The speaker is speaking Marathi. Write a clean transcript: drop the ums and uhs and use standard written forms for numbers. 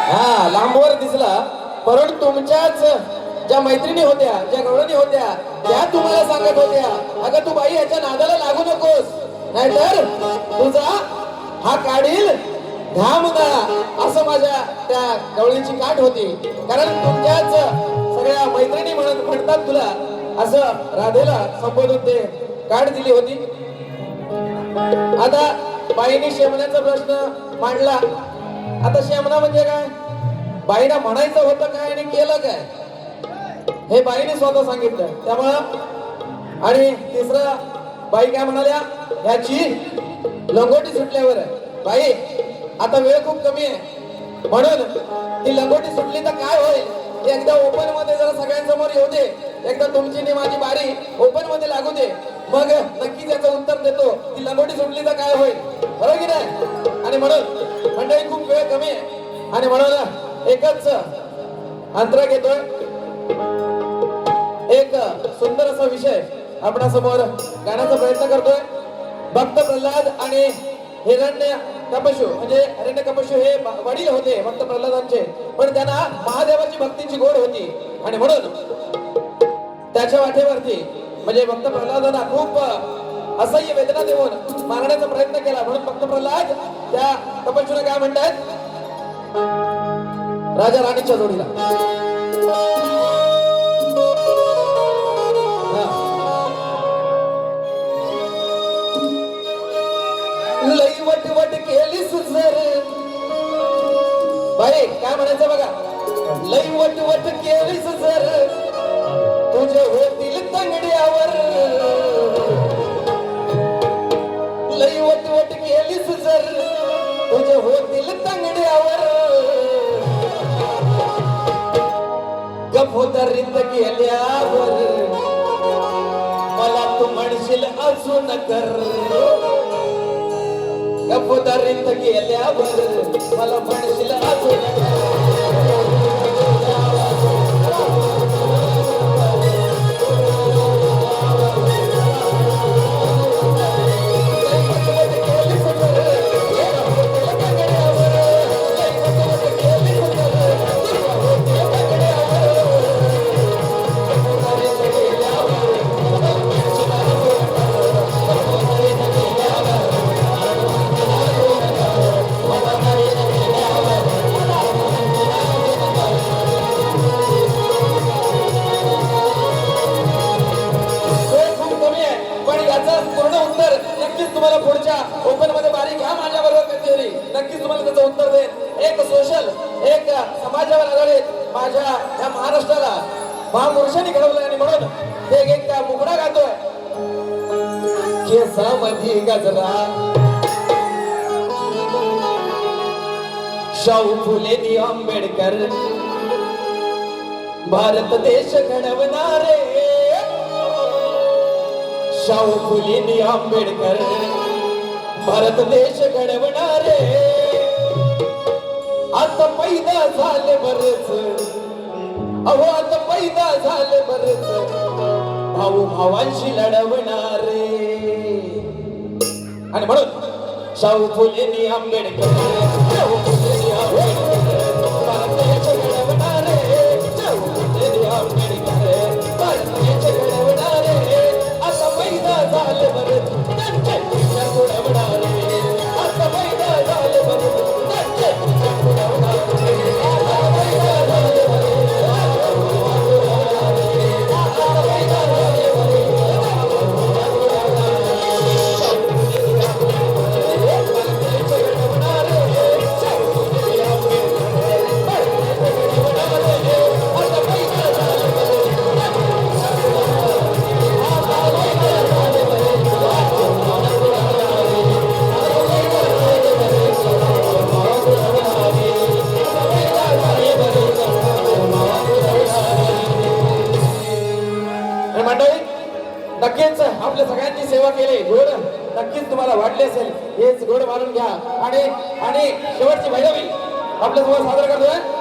हा लांबवर दिसला, परंतु तुमच्याच ज्या मैत्रिणी होत्या, ज्या गवळणी होत्या, त्या तुम्हाला सांगत होत्या, अगं तू बाई याच्या नादाला लागू नकोस, नाहीतर तुझा हा काढील घाम उन्हाळा, असं माझ्या त्या गवळीची काठ होती. कारण तुमच्याच सगळ्या मैत्रिणी म्हणतात तुला, असं राधेला संबोधून ते काठ दिली होती. आता बाईने शेमण्याचा प्रश्न मांडला. आता शेमना म्हणजे काय, बाईला म्हणायचं होतं काय आणि केलं काय, हे बाईने स्वतः सांगितलं. त्यामुळं आणि तिसरं, बाई काय म्हणाल्या, ह्याची लंगोटी सुटल्यावर बाई आता वेळ खूप कमी आहे, म्हणून ती लंगोटी सुटली तर काय होईल, एकदा ओपन मध्ये जरा सगळ्यांसमोर येऊ दे, एकदा तुमची आणि माझी बारी ओपन मध्ये लागू दे, मग नक्कीच याचं उत्तर देतो. ती लंगोटी सुटली तर काय होईल, बरोबर की नाही. आणि म्हणून मंडळी खूप वेळ कमी आहे, आणि म्हणून एकच अंतर घेतोय. एक सुंदर असा विषय आपणासमोर गाण्याचा प्रयत्न करतोय. भक्त प्रल्हाद आणि हिरण्य कपशू, म्हणजे हिरण्य कपशू हे वडील होते भक्त प्रल्हादांचे, पण त्यांना महादेवाची भक्तीची गोड होती, आणि म्हणून त्याच्या वाटेवरती म्हणजे भक्त प्रल्हादांना खूप असह्य वेदना देऊन मारण्याचा प्रयत्न केला. म्हणून भक्त प्रल्हाद त्या कपशूने काय म्हणतात, राजा राणीच्या जोडीला लई वटवट केलीस जर, बाई काय म्हणायचं बघा, लई वटवट केलीस जर तुझे होतील तंगड्यावर, लई वटवट केलीस जर तुझे होतील तंगड्यावर, गफोदरीत गेल्यावर मला तू म्हणशील अजून कर, गफोदरीत गेल्यावर मला म्हणशील अजून पुढच्या ओपन मध्ये बारी घ्या माझ्या बरोबर कचेरी, नक्कीच तुम्हाला त्याचं उत्तर देईल. एक सोशल, एक समाजावर आधारित माझ्या या महाराष्ट्राला महापुरुषांनी घडवलंय, आणि म्हणून ते एक मुकडा गातोय. केसामध्ये गजरा शाहू फुले आंबेडकर, भारत देश घडवणारे शाहू फुले आंबेडकर, भारत देश घडवणारे, आता पैदा झाले बरच, अहो आता पैदा झाले बरच, भाऊ भावांशी लढवणारे, आणि म्हणून शाहू फुले आंबेडकर, शाहू फुले आंबेडकर, भारत देश घडवणारे, शाहू फुले आंबेडकर, भारत देश घडवणारे, आता पैदा झाले बरच त्यांचे विचार घडवणारे, आता पैदा झाले बरच त्यांचे विचार घडवणारे, आता पैदा झाले बरच, आता पैदा झाले बरच, नक्कीच आपल्या सगळ्यांची सेवा केली, गोड नक्कीच तुम्हाला वाटले असेल, हेच गोड मारून घ्या. आणि शेवटची भैरवी आपल्यासमोर सादर करतोय.